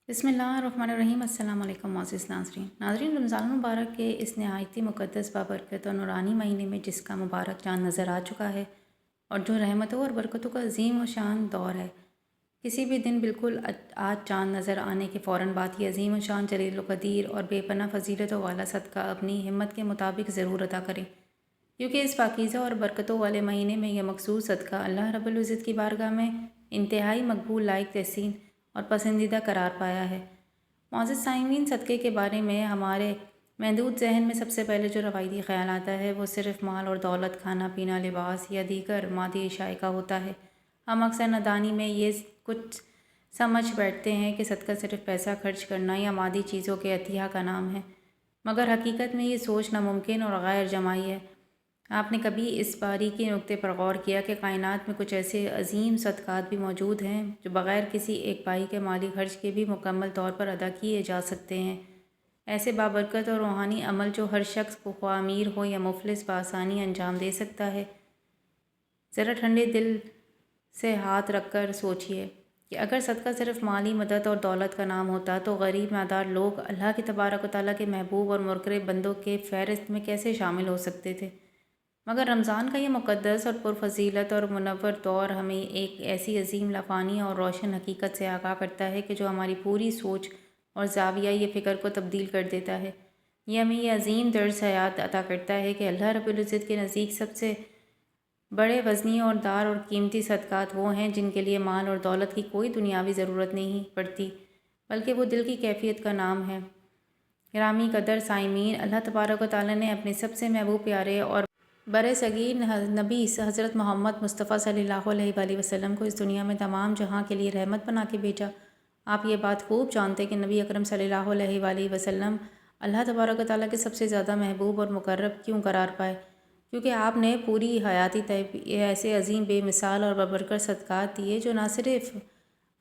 بسم اللہ الرحمن الرحیم۔ السلام علیکم معزز ناظرین، رمضان المبارک کے اس نہایتی مقدس بابرکت اور نورانی مہینے میں جس کا مبارک چاند نظر آ چکا ہے اور جو رحمتوں اور برکتوں کا عظیم و شان دور ہے، کسی بھی دن بالکل آج چاند نظر آنے کے فوراً بعد یہ عظیم و شان جلیل و قدیر اور بے پناہ فضیلتوں والا صدقہ اپنی ہمت کے مطابق ضرور ادا کریں، کیونکہ اس پاکیزہ اور برکتوں والے مہینے میں یہ مخصوص صدقہ اللہ رب العزت کی بارگاہ میں انتہائی مقبول، لائق تحسین اور پسندیدہ قرار پایا ہے۔ معزز سامعین، صدقے کے بارے میں ہمارے محدود ذہن میں سب سے پہلے جو روایتی خیال آتا ہے وہ صرف مال اور دولت، کھانا پینا، لباس یا دیگر مادی اشیاء کا ہوتا ہے۔ ہم اکثر نادانی میں یہ کچھ سمجھ بیٹھتے ہیں کہ صدقہ صرف پیسہ خرچ کرنا یا مادی چیزوں کے عطیہ کا نام ہے، مگر حقیقت میں یہ سوچ ناممکن اور غیر جماعی ہے۔ آپ نے کبھی اس باریکی نکتے پر غور کیا کہ کائنات میں کچھ ایسے عظیم صدقات بھی موجود ہیں جو بغیر کسی ایک پائی کے مالی خرچ کے بھی مکمل طور پر ادا کیے جا سکتے ہیں؟ ایسے بابرکت اور روحانی عمل جو ہر شخص کو، خواہ امیر ہو یا مفلس، بآسانی انجام دے سکتا ہے۔ ذرا ٹھنڈے دل سے ہاتھ رکھ کر سوچئے کہ اگر صدقہ صرف مالی مدد اور دولت کا نام ہوتا تو غریب نادار لوگ اللہ کے تبارک و تعالیٰ کے محبوب اور مقرب بندوں کے فہرست میں کیسے شامل ہو سکتے تھے؟ مگر رمضان کا یہ مقدس اور پرفضیلت اور منور دور ہمیں ایک ایسی عظیم لافانی اور روشن حقیقت سے آگاہ کرتا ہے کہ جو ہماری پوری سوچ اور زاویہ یہ فکر کو تبدیل کر دیتا ہے۔ یہ ہمیں یہ عظیم درس حیات عطا کرتا ہے کہ اللہ رب العزت کے نزدیک سب سے بڑے وزنی اور دار اور قیمتی صدقات وہ ہیں جن کے لیے مال اور دولت کی کوئی دنیاوی ضرورت نہیں پڑتی، بلکہ وہ دل کی کیفیت کا نام ہے۔ گرامی قدر سامعین، اللہ تبارک و تعالیٰ نے اپنے سب سے محبوب پیارے اور برصغیر نبی حضرت محمد مصطفیٰ صلی اللہ علیہ وآلہ وسلم کو اس دنیا میں تمام جہاں کے لیے رحمت بنا کے بھیجا۔ آپ یہ بات خوب جانتے کہ نبی اکرم صلی اللہ علیہ وآلہ وسلم اللہ تبارک و تعالیٰ کے سب سے زیادہ محبوب اور مقرب کیوں قرار پائے؟ کیونکہ آپ نے پوری حیاتی ایسے عظیم بے مثال اور بابرکت صدقات دیے جو نہ صرف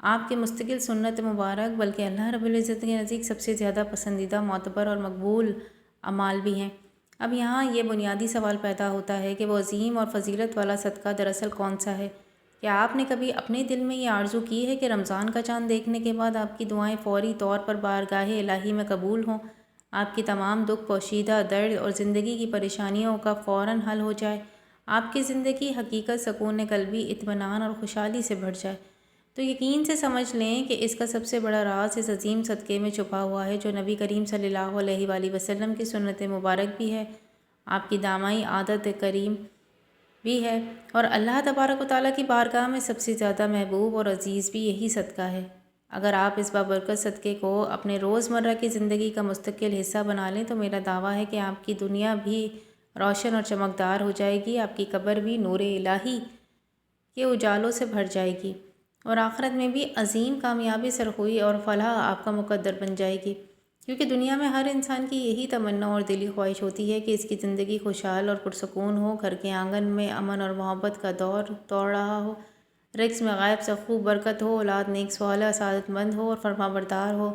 آپ کے مستقل سنت مبارک بلکہ اللہ رب العزت کے نزدیک سب سے زیادہ پسندیدہ، معتبر اور مقبول اعمال بھی ہیں۔ اب یہاں یہ بنیادی سوال پیدا ہوتا ہے کہ وہ عظیم اور فضیلت والا صدقہ دراصل کون سا ہے؟ کیا آپ نے کبھی اپنے دل میں یہ آرزو کی ہے کہ رمضان کا چاند دیکھنے کے بعد آپ کی دعائیں فوری طور پر بارگاہ الہی میں قبول ہوں، آپ کی تمام دکھ، پوشیدہ درد اور زندگی کی پریشانیوں کا فوراً حل ہو جائے، آپ کی زندگی حقیقت، سکون قلبی، اطمینان اور خوشحالی سے بھر جائے؟ تو یقین سے سمجھ لیں کہ اس کا سب سے بڑا راز اس عظیم صدقے میں چھپا ہوا ہے جو نبی کریم صلی اللہ علیہ وآلہ وسلم کی سنت مبارک بھی ہے، آپ کی دامائی عادت کریم بھی ہے، اور اللہ تبارک و تعالیٰ کی بارگاہ میں سب سے زیادہ محبوب اور عزیز بھی یہی صدقہ ہے۔ اگر آپ اس بابرکت صدقے کو اپنے روزمرہ کی زندگی کا مستقل حصہ بنا لیں تو میرا دعویٰ ہے کہ آپ کی دنیا بھی روشن اور چمکدار ہو جائے گی، آپ کی قبر بھی نور الہی کے اجالوں سے بھر جائے گی، اور آخرت میں بھی عظیم کامیابی، سرخوئی اور فلاح آپ کا مقدر بن جائے گی، کیونکہ دنیا میں ہر انسان کی یہی تمنا اور دلی خواہش ہوتی ہے کہ اس کی زندگی خوشحال اور پرسکون ہو، گھر کے آنگن میں امن اور محبت کا دور دوڑ رہا ہو، رزق میں غائب سے خوب برکت ہو، اولاد نیک صالحہ سعادت مند ہو اور فرما بردار ہو،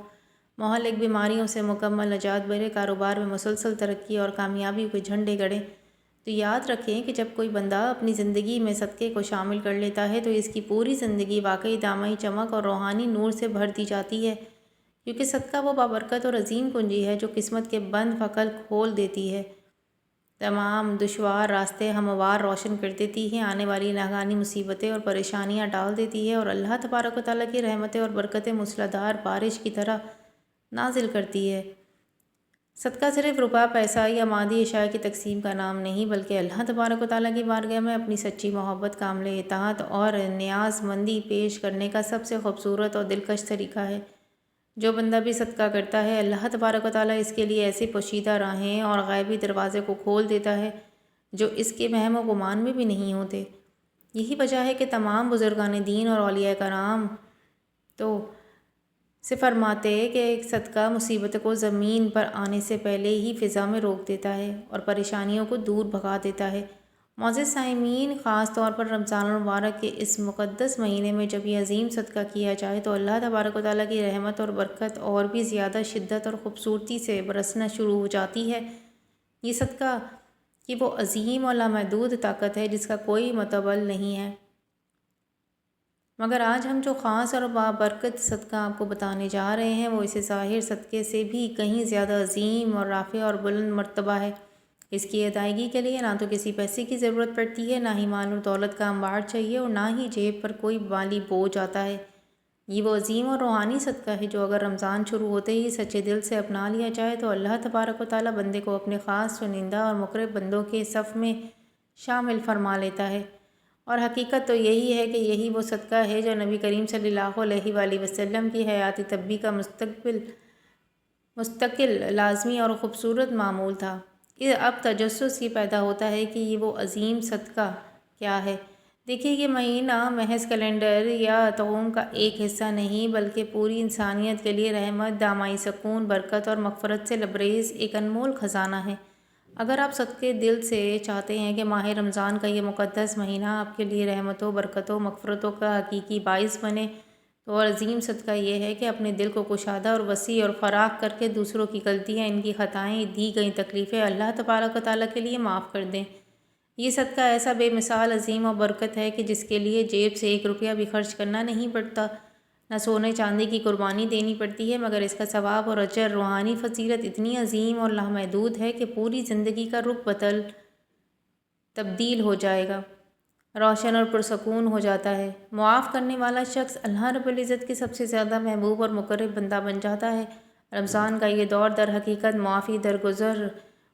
مہلک بیماریوں سے مکمل نجات ملے، کاروبار میں مسلسل ترقی اور کامیابی کے جھنڈے گڑیں۔ تو یاد رکھیں کہ جب کوئی بندہ اپنی زندگی میں صدقے کو شامل کر لیتا ہے تو اس کی پوری زندگی واقعی دامائی چمک اور روحانی نور سے بھر دی جاتی ہے، کیونکہ صدقہ وہ بابرکت اور عظیم کنجی ہے جو قسمت کے بند فقر کھول دیتی ہے، تمام دشوار راستے ہموار روشن کر دیتی ہے، آنے والی ناگہانی مصیبتیں اور پریشانیاں ٹال دیتی ہے، اور اللہ تبارک و تعالیٰ کی رحمتیں اور برکتیں موسلا دھار بارش کی طرح نازل کرتی ہے۔ صدقہ صرف روپیہ، پیسہ یا مادی اشیاء کی تقسیم کا نام نہیں، بلکہ اللہ تبارک و تعالیٰ کی بارگاہ میں اپنی سچی محبت، کامل اطاعت اور نیاز مندی پیش کرنے کا سب سے خوبصورت اور دلکش طریقہ ہے۔ جو بندہ بھی صدقہ کرتا ہے، اللہ تبارک و تعالیٰ اس کے لیے ایسی پوشیدہ راہیں اور غیبی دروازے کو کھول دیتا ہے جو اس کے وہم و گمان میں بھی نہیں ہوتے۔ یہی وجہ ہے کہ تمام بزرگان دین اور اولیاء کرام تو سے فرماتے کہ ایک صدقہ مصیبت کو زمین پر آنے سے پہلے ہی فضا میں روک دیتا ہے اور پریشانیوں کو دور بھگا دیتا ہے۔ معزز سامعین، خاص طور پر رمضان المبارک کے اس مقدس مہینے میں جب یہ عظیم صدقہ کیا جائے تو اللہ تبارک و تعالیٰ کی رحمت اور برکت اور بھی زیادہ شدت اور خوبصورتی سے برسنا شروع ہو جاتی ہے۔ یہ صدقہ کی وہ عظیم اور لامحدود طاقت ہے جس کا کوئی متبل نہیں ہے۔ مگر آج ہم جو خاص اور بابرکت صدقہ آپ کو بتانے جا رہے ہیں وہ اسے ظاہر صدقے سے بھی کہیں زیادہ عظیم اور رافع اور بلند مرتبہ ہے۔ اس کی ادائیگی کے لیے نہ تو کسی پیسے کی ضرورت پڑتی ہے، نہ ہی مال و دولت کا انبار چاہیے، اور نہ ہی جیب پر کوئی مالی بوجھ آتا ہے۔ یہ وہ عظیم اور روحانی صدقہ ہے جو اگر رمضان شروع ہوتے ہی سچے دل سے اپنا لیا جائے تو اللہ تبارک و تعالیٰ بندے کو اپنے خاص چنندہ اور مقرب بندوں کے صف میں شامل فرما لیتا ہے۔ اور حقیقت تو یہی ہے کہ یہی وہ صدقہ ہے جو نبی کریم صلی اللہ علیہ وآلہ وسلم کی حیات طبی کا مستقل لازمی اور خوبصورت معمول تھا۔ اب تجسس یہ پیدا ہوتا ہے کہ یہ وہ عظیم صدقہ کیا ہے۔ دیکھیے، یہ مہینہ محض کیلنڈر یا توم کا ایک حصہ نہیں بلکہ پوری انسانیت کے لیے رحمت، دامائی سکون، برکت اور مغفرت سے لبریز ایک انمول خزانہ ہے۔ اگر آپ صدقے دل سے چاہتے ہیں کہ ماہ رمضان کا یہ مقدس مہینہ آپ کے لیے رحمتوں، برکتوں، مغفرتوں کا حقیقی باعث بنے، تو عظیم صدقہ یہ ہے کہ اپنے دل کو کشادہ اور وسیع اور فراخ کر کے دوسروں کی غلطیاں، ان کی خطائیں، دی گئی تکلیفیں اللہ تبارک و تعالیٰ کے لیے معاف کر دیں۔ یہ صدقہ ایسا بے مثال عظیم و برکت ہے کہ جس کے لیے جیب سے ایک روپیہ بھی خرچ کرنا نہیں پڑتا، نہ سونے چاندی کی قربانی دینی پڑتی ہے، مگر اس کا ثواب اور اجر، روحانی فضیلت اتنی عظیم اور لامحدود ہے کہ پوری زندگی کا رخ تبدیل ہو جائے گا، روشن اور پرسکون ہو جاتا ہے۔ معاف کرنے والا شخص اللہ رب العزت کے سب سے زیادہ محبوب اور مقرب بندہ بن جاتا ہے۔ رمضان کا یہ دور در حقیقت معافی، درگزر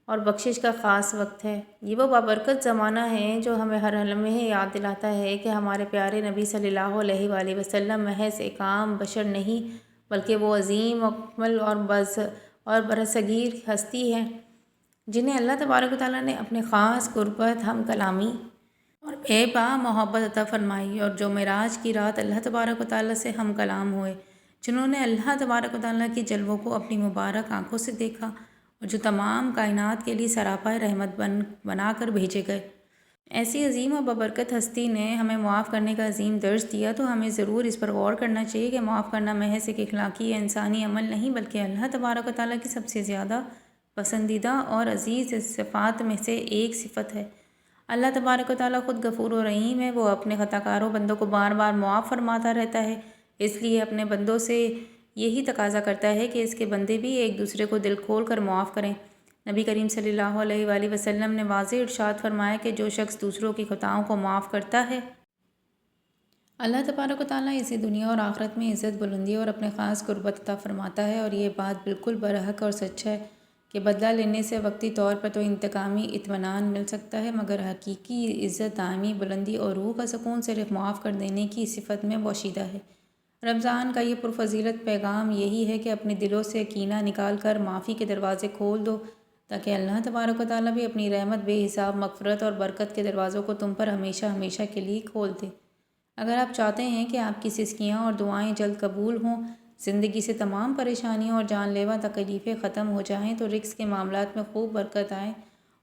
اور بخشش کا خاص وقت ہے۔ یہ وہ بابرکت زمانہ ہے جو ہمیں ہر لمحے یاد دلاتا ہے کہ ہمارے پیارے نبی صلی اللہ علیہ وآلہ وسلم محض ایک عام بشر نہیں بلکہ وہ عظیم، مکمل اور برصغیر ہستی ہے جنہیں اللہ تبارک و تعالیٰ نے اپنے خاص قربت، ہم کلامی اور بے پناہ محبت عطا فرمائی، اور جو معراج کی رات اللہ تبارک و تعالیٰ سے ہم کلام ہوئے، جنہوں نے اللہ تبارک و تعالیٰ کے جلووں کو اپنی مبارک آنکھوں سے دیکھا، اور جو تمام کائنات کے لیے سراپا رحمت بنا کر بھیجے گئے۔ ایسی عظیم و بابرکت ہستی نے ہمیں معاف کرنے کا عظیم درس دیا، تو ہمیں ضرور اس پر غور کرنا چاہیے کہ معاف کرنا محض ایک اخلاقی یا انسانی عمل نہیں بلکہ اللہ تبارک و تعالیٰ کی سب سے زیادہ پسندیدہ اور عزیز صفات میں سے ایک صفت ہے۔ اللہ تبارک و تعالیٰ خود غفور و رحیم ہے، وہ اپنے خطا کاروں بندوں کو بار بار معاف فرماتا رہتا ہے، اس لیے اپنے بندوں سے یہی تقاضا کرتا ہے کہ اس کے بندے بھی ایک دوسرے کو دل کھول کر معاف کریں۔ نبی کریم صلی اللہ علیہ وآلہ وسلم نے واضح ارشاد فرمایا کہ جو شخص دوسروں کی خطاؤں کو معاف کرتا ہے، اللہ تبارک و تعالیٰ اسے دنیا اور آخرت میں عزت، بلندی اور اپنے خاص قربت عطا فرماتا ہے۔ اور یہ بات بالکل برحق اور سچ ہے کہ بدلہ لینے سے وقتی طور پر تو انتقامی اطمینان مل سکتا ہے، مگر حقیقی عزت، دائمی بلندی اور روح کا سکون صرف معاف کر دینے کی صفت میں پوشیدہ ہے۔ رمضان کا یہ پرفضیلت پیغام یہی ہے کہ اپنے دلوں سے کینہ نکال کر معافی کے دروازے کھول دو، تاکہ اللہ تبارک و تعالیٰ بھی اپنی رحمت، بے حساب مغفرت اور برکت کے دروازوں کو تم پر ہمیشہ ہمیشہ کے لیے کھول دے۔ اگر آپ چاہتے ہیں کہ آپ کی سسکیاں اور دعائیں جلد قبول ہوں، زندگی سے تمام پریشانیوں اور جان لیوا تکلیفیں ختم ہو جائیں، تو رزق کے معاملات میں خوب برکت آئے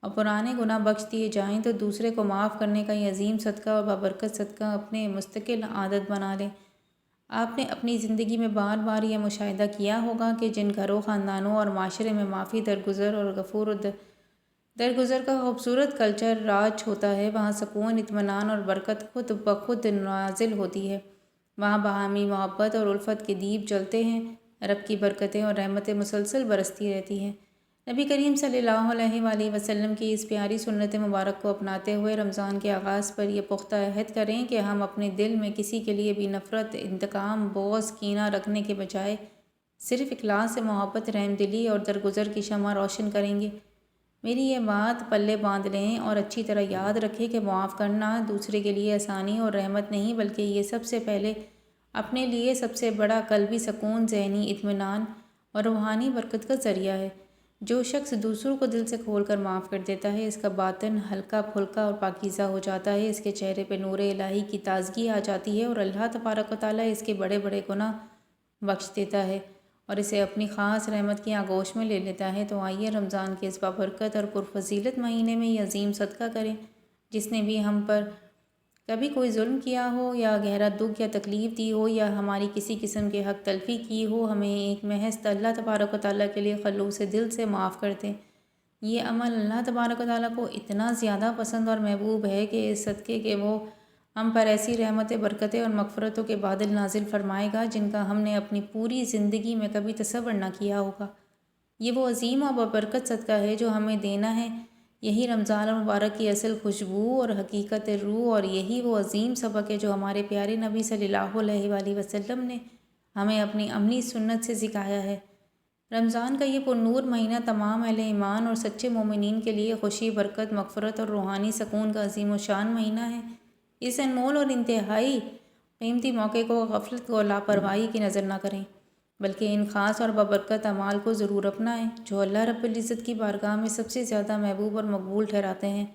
اور پرانے گناہ بخش دیے جائیں، تو دوسرے کو معاف کرنے کا یہ عظیم صدقہ اور بابرکت صدقہ اپنے مستقل عادت بنا لیں۔ آپ نے اپنی زندگی میں بار بار یہ مشاہدہ کیا ہوگا کہ جن گھروں، خاندانوں اور معاشرے میں معافی، درگزر اور غفور و درگزر کا خوبصورت کلچر راج ہوتا ہے، وہاں سکون، اطمینان اور برکت خود بخود نازل ہوتی ہے۔ وہاں باہمی محبت اور الفت کے دیپ جلتے ہیں، رب کی برکتیں اور رحمتیں مسلسل برستی رہتی ہیں۔ نبی کریم صلی اللہ علیہ وآلہ وسلم کی اس پیاری سنت مبارک کو اپناتے ہوئے رمضان کے آغاز پر یہ پختہ عہد کریں کہ ہم اپنے دل میں کسی کے لیے بھی نفرت، انتقام، بغض، کینہ رکھنے کے بجائے صرف اخلاص سے محبت، رحم دلی اور درگزر کی شمع روشن کریں گے۔ میری یہ بات پلے باندھ لیں اور اچھی طرح یاد رکھیں کہ معاف کرنا دوسرے کے لیے آسانی اور رحمت نہیں بلکہ یہ سب سے پہلے اپنے لیے سب سے بڑا قلبی سکون، ذہنی اطمینان اور روحانی برکت کا ذریعہ ہے۔ جو شخص دوسروں کو دل سے کھول کر معاف کر دیتا ہے، اس کا باطن ہلکا پھلکا اور پاکیزہ ہو جاتا ہے، اس کے چہرے پہ نور الہی کی تازگی آ جاتی ہے اور اللہ تبارک و تعالیٰ اس کے بڑے بڑے گناہ بخش دیتا ہے اور اسے اپنی خاص رحمت کی آغوش میں لے لیتا ہے۔ تو آئیے رمضان کے اس بابرکت اور پرفضیلت مہینے میں یہ عظیم صدقہ کریں۔ جس نے بھی ہم پر کبھی کوئی ظلم کیا ہو یا گہرا دکھ یا تکلیف دی ہو یا ہماری کسی قسم کے حق تلفی کی ہو، ہمیں ایک محض اللہ تبارک و تعالیٰ کے لیے خلوص دل سے معاف کر دیں۔ یہ عمل اللہ تبارک و تعالیٰ کو اتنا زیادہ پسند اور محبوب ہے کہ اس صدقے کے وہ ہم پر ایسی رحمتیں، برکتیں اور مغفرتوں کے بادل نازل فرمائے گا جن کا ہم نے اپنی پوری زندگی میں کبھی تصور نہ کیا ہوگا۔ یہ وہ عظیم اور بابرکت صدقہ ہے جو ہمیں دینا ہے۔ یہی رمضان المبارک کی اصل خوشبو اور حقیقت روح، اور یہی وہ عظیم سبق ہے جو ہمارے پیارے نبی صلی اللہ علیہ وآلہ وسلم نے ہمیں اپنی عملی سنت سے سکھایا ہے۔ رمضان کا یہ پرنور مہینہ تمام اہل ایمان اور سچے مومنین کے لیے خوشی، برکت، مغفرت اور روحانی سکون کا عظیم الشان مہینہ ہے۔ اس انمول اور انتہائی قیمتی موقع کو غفلت اور لاپرواہی کی نظر نہ کریں، بلکہ ان خاص اور بابرکت اعمال کو ضرور اپنائیں جو اللہ رب العزت کی بارگاہ میں سب سے زیادہ محبوب اور مقبول ٹھہراتے ہیں۔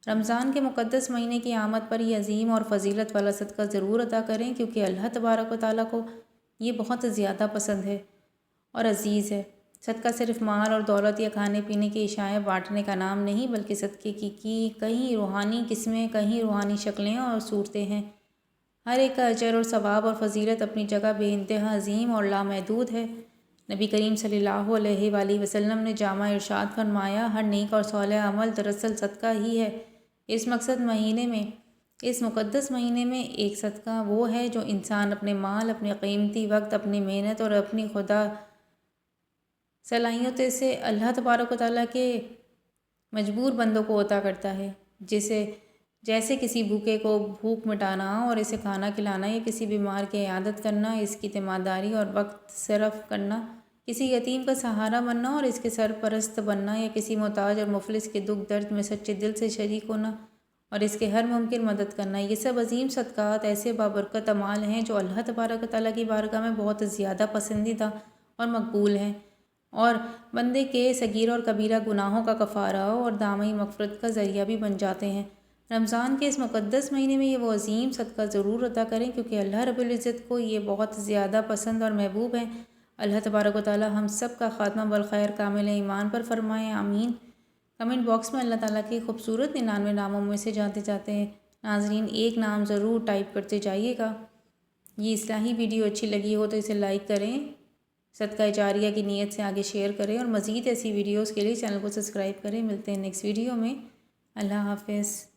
رمضان کے مقدس مہینے کی آمد پر یہ عظیم اور فضیلت والا صدقہ ضرور ادا کریں، کیونکہ اللہ تبارک و تعالیٰ کو یہ بہت زیادہ پسند ہے اور عزیز ہے۔ صدقہ صرف مال اور دولت یا کھانے پینے کی اشیاء بانٹنے کا نام نہیں، بلکہ صدقے کی کئی روحانی قسمیں، کئی روحانی شکلیں اور صورتیں ہیں۔ ہر ایک کا اجر اور ثواب اور فضیلت اپنی جگہ بے انتہا عظیم اور لامحدود ہے۔ نبی کریم صلی اللہ علیہ وآلہ وسلم نے جامع ارشاد فرمایا، ہر نیک اور صالح عمل دراصل صدقہ ہی ہے۔ اس مقدس مہینے میں ایک صدقہ وہ ہے جو انسان اپنے مال، اپنے قیمتی وقت، اپنی محنت اور اپنی خدا صلاحیتوں سے اللہ تبارک و تعالیٰ کے مجبور بندوں کو عطا کرتا ہے، جیسے کسی بھوکے کو بھوک مٹانا اور اسے کھانا کھلانا، یا کسی بیمار کی عیادت کرنا، اس کی تیمارداری اور وقت صرف کرنا، کسی یتیم کا سہارا بننا اور اس کے سرپرست بننا، یا کسی محتاج اور مفلس کے دکھ درد میں سچے دل سے شریک ہونا اور اس کے ہر ممکن مدد کرنا۔ یہ سب عظیم صدقات ایسے بابرکت اعمال ہیں جو اللہ تبارک و تعالیٰ کی بارگاہ میں بہت زیادہ پسندیدہ اور مقبول ہیں، اور بندے کے صغیر اور کبیرہ گناہوں کا کفارہ اور دائمی مغفرت کا ذریعہ بھی بن جاتے ہیں۔ رمضان کے اس مقدس مہینے میں یہ وہ عظیم صدقہ ضرور ادا کریں، کیونکہ اللہ رب العزت کو یہ بہت زیادہ پسند اور محبوب ہے۔ اللہ تبارک و تعالیٰ ہم سب کا خاتمہ بالخیر کامل ایمان پر فرمائے، آمین۔ کمنٹ باکس میں اللہ تعالیٰ کے خوبصورت 99 ناموں میں سے جاتے ہیں ناظرین ایک نام ضرور ٹائپ کرتے جائیے گا۔ یہ اصلاحی ویڈیو اچھی لگی ہو تو اسے لائک کریں، صدقہ جاریہ کی نیت سے آگے شیئر کریں، اور مزید ایسی ویڈیوز کے لیے چینل کو سبسکرائب کریں۔ ملتے ہیں نیکسٹ ویڈیو میں۔ اللہ حافظ۔